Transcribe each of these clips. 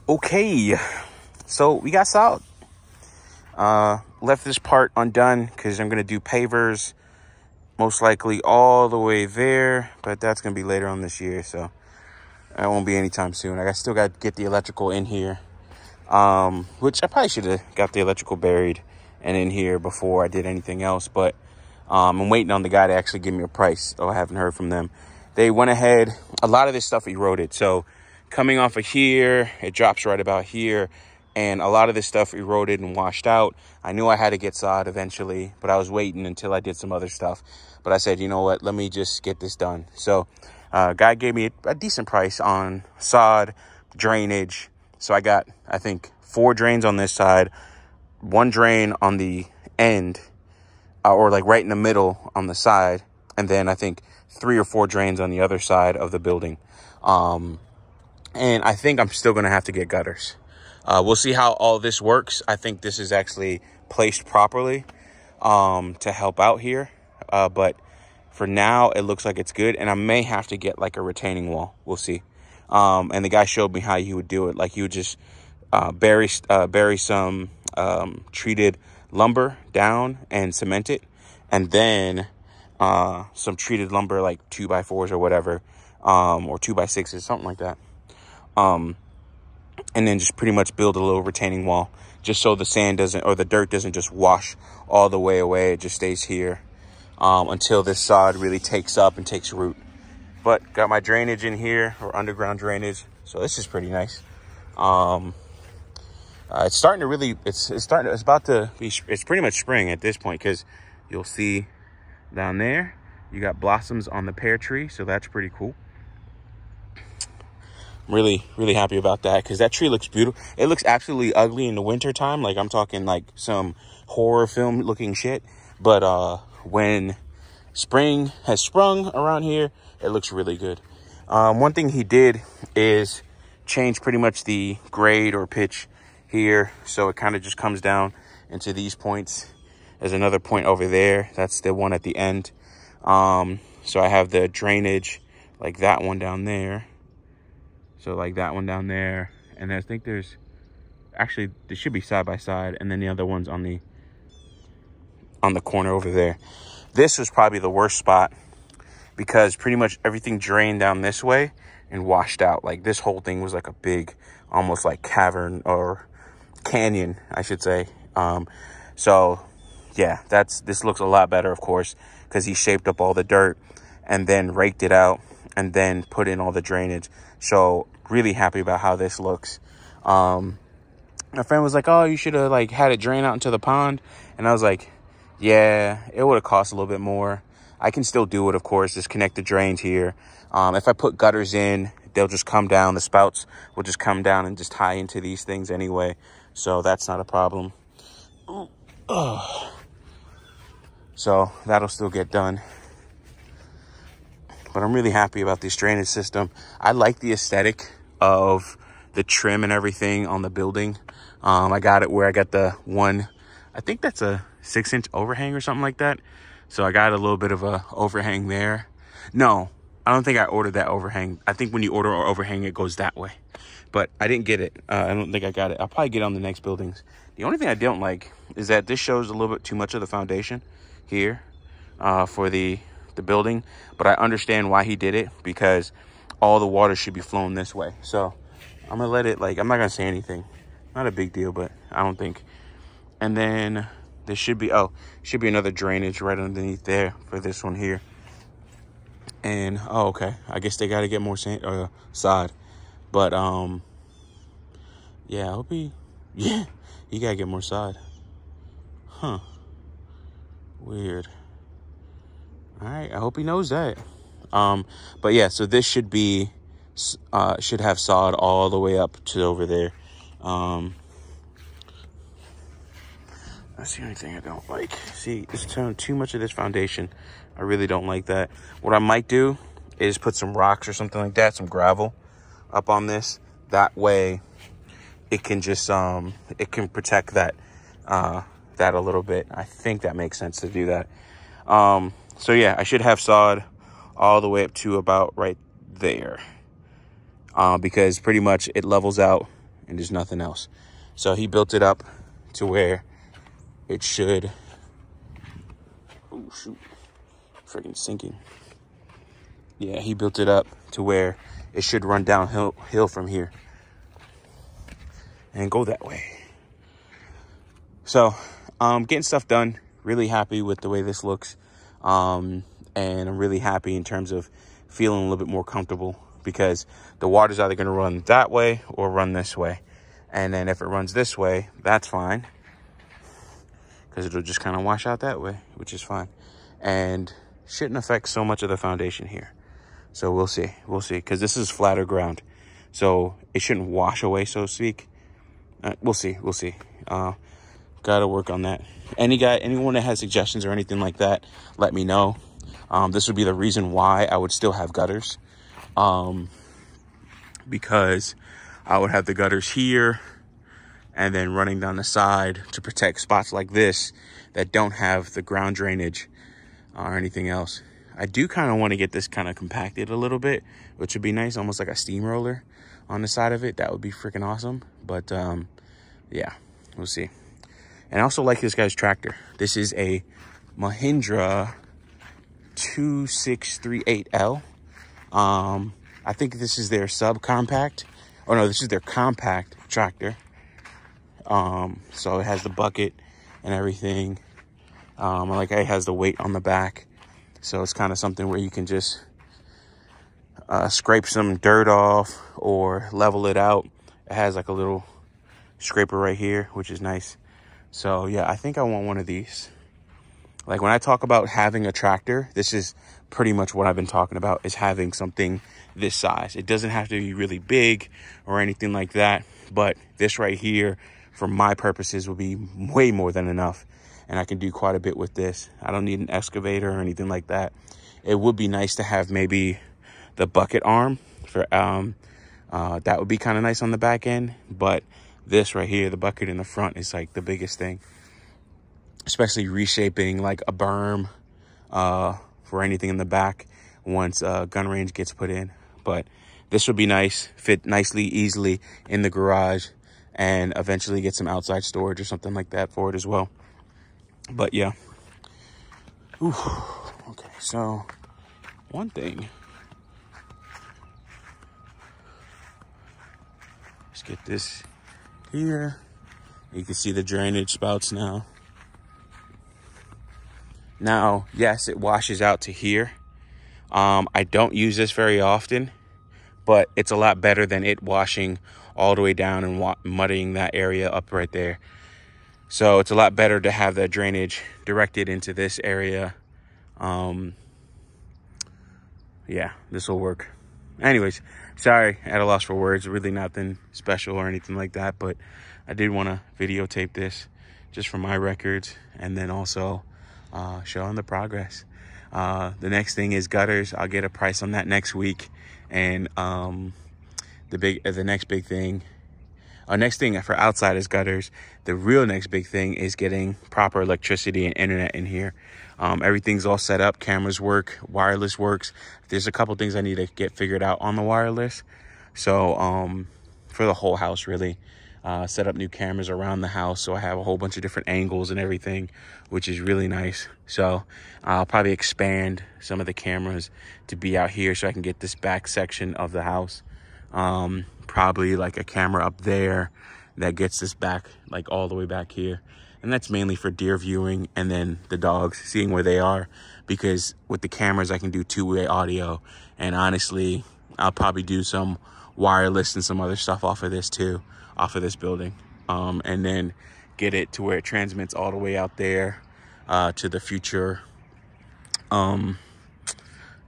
Okay, so we got sod. Left this part undone because I'm going to do pavers most likely all the way there, but that's going to be later on this year, so that won't be anytime soon. I still got to get the electrical in here, which I probably should have got the electrical buried and in here before I did anything else, but I'm waiting on the guy to actually give me a price. I haven't heard from them. They went ahead, a lot of this stuff eroded, so coming off of here, it drops right about here, and a lot of this stuff eroded and washed out. I knew I had to get sod eventually, but I was waiting until I did some other stuff. But I said, you know what, let me just get this done. So guy gave me a decent price on sod, drainage. So I got, I think, 4 drains on this side, 1 drain on the end, or like right in the middle on the side, and then I think 3 or 4 drains on the other side of the building. And I think I'm still going to have to get gutters. We'll see how all this works. I think this is actually placed properly to help out here. But for now, it looks like it's good. And I may have to get like a retaining wall. We'll see. And the guy showed me how he would do it. Like he would just bury some treated lumber down and cement it. And then some treated lumber like 2x4s or whatever, or 2x6s, something like that. And then just pretty much build a little retaining wall just so the sand doesn't, or the dirt doesn't just wash all the way away. It just stays here until this sod really takes up and takes root. But got my drainage in here, or underground drainage, so this is pretty nice. It's starting to really, it's about to be, it's pretty much spring at this point, because you'll see down there you got blossoms on the pear tree, so that's pretty cool. Really happy about that, because that tree looks beautiful. It looks absolutely ugly in the winter time, like I'm talking like some horror film looking shit, but when spring has sprung around here, it looks really good. One thing he did is change pretty much the grade or pitch here, so it kind of just comes down into these points. There's another point over there, that's the one at the end. So I have the drainage like that one down there. So like that one down there, and I think there's actually, there should be side by side, and then the other one's on the corner over there. This was probably the worst spot because pretty much everything drained down this way and washed out. Like this whole thing was like a big, almost like cavern or canyon, I should say. So yeah, this looks a lot better, of course, because he shaped up all the dirt and then raked it out and then put in all the drainage. So really happy about how this looks. My friend was like, oh, you should have like had it drain out into the pond. And I was like, yeah, it would have cost a little bit more. I can still do it, of course, just connect the drains here. If I put gutters in, they'll just come down. The spouts will just come down and just tie into these things anyway. So that's not a problem. So that'll still get done. But I'm really happy about this drainage system. I like the aesthetic of the trim and everything on the building. I got it where I got the one, I think that's a 6-inch overhang or something like that. So I got a little bit of a overhang there. No, I don't think I ordered that overhang. I think when you order an overhang, it goes that way. But I didn't get it. I don't think I got it. I'll probably get it on the next buildings. The only thing I don't like is that this shows a little bit too much of the foundation here for the building. But I understand why he did it, because all the water should be flowing this way. So I'm gonna let it, like, I'm not gonna say anything. Not a big deal, but I don't think. And then there should be, should be another drainage right underneath there for this one here. And okay, I guess they got to get more sod. But yeah, I hope you gotta get more sod. Huh? Weird. All right, I hope he knows that. But yeah, so this should be should have sod all the way up to over there. That's the only thing I don't like. See, it's too much of this foundation. I really don't like that. What I might do is put some rocks or something like that, some gravel up on this. That way it can just, it can protect that, that a little bit. I think that makes sense to do that. So yeah, I should have sod all the way up to about right there. Because pretty much it levels out and there's nothing else. So he built it up to where it should, oh shoot, freaking sinking. Yeah, he built it up to where it should run downhill from here and go that way. So getting stuff done, really happy with the way this looks. And I'm really happy in terms of feeling a little bit more comfortable, because the water's either going to run that way or run this way. And then if it runs this way, that's fine, because it'll just kind of wash out that way, which is fine. And shouldn't affect so much of the foundation here. So we'll see, because this is flatter ground. So it shouldn't wash away, so to speak. We'll see. Gotta work on that. Anyone that has suggestions or anything like that, let me know. This would be the reason why I would still have gutters. Because I would have the gutters here and then running down the side to protect spots like this that don't have the ground drainage or anything else. I do kind of want to get this kind of compacted a little bit, which would be nice, almost like a steamroller on the side of it. That would be freaking awesome. But yeah, we'll see. And I also like this guy's tractor. This is a Mahindra 2638L. I think this is their subcompact. Oh no, this is their compact tractor. So it has the bucket and everything. Like it has the weight on the back. So it's kind of something where you can just scrape some dirt off or level it out. It has like a little scraper right here, which is nice. So yeah, I think I want one of these. Like when I talk about having a tractor, this is pretty much what I've been talking about, is having something this size. It doesn't have to be really big or anything like that, but this right here, for my purposes, will be way more than enough. And I can do quite a bit with this. I don't need an excavator or anything like that. It would be nice to have maybe the bucket arm for, that would be kind of nice on the back end, but this right here, the bucket in the front, is like the biggest thing, especially reshaping like a berm for anything in the back once gun range gets put in. But this would be nice, fit nicely, easily in the garage, and eventually get some outside storage or something like that for it as well. But yeah. Ooh. Okay, so one thing. Let's get this here. You can see the drainage spouts now. Now, yes, it washes out to here. I don't use this very often, but it's a lot better than it washing all the way down and muddying that area up right there. So it's a lot better to have that drainage directed into this area. Yeah, this will work. Anyways, sorry, at a loss for words. Really nothing special or anything like that, but I did want to videotape this just for my records, and then also showing the progress. The next thing is gutters. I'll get a price on that next week. And the next big thing, our next thing for outside is gutters. The real next big thing is getting proper electricity and internet in here. Everything's all set up. Cameras work, wireless works. There's a couple things I need to get figured out on the wireless. So for the whole house, really, set up new cameras around the house, so I have a whole bunch of different angles and everything, which is really nice. So I'll probably expand some of the cameras to be out here so I can get this back section of the house. Probably like a camera up there that gets this back, like all the way back here. And that's mainly for deer viewing, and then the dogs, seeing where they are, because with the cameras I can do two-way audio. And honestly, I'll probably do some wireless and some other stuff off of this too, off of this building, and then get it to where it transmits all the way out there to the future, the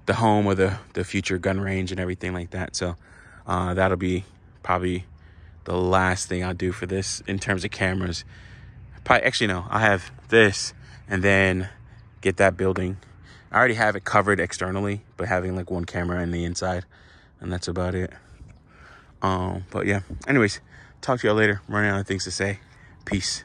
home or the future gun range and everything like that. So that'll be probably the last thing I'll do for this in terms of cameras. Probably, actually no, I have this and then get that building. I already have it covered externally, but having like one camera in the inside, and that's about it. But yeah, anyways, talk to y'all later. I'm running out of things to say. Peace.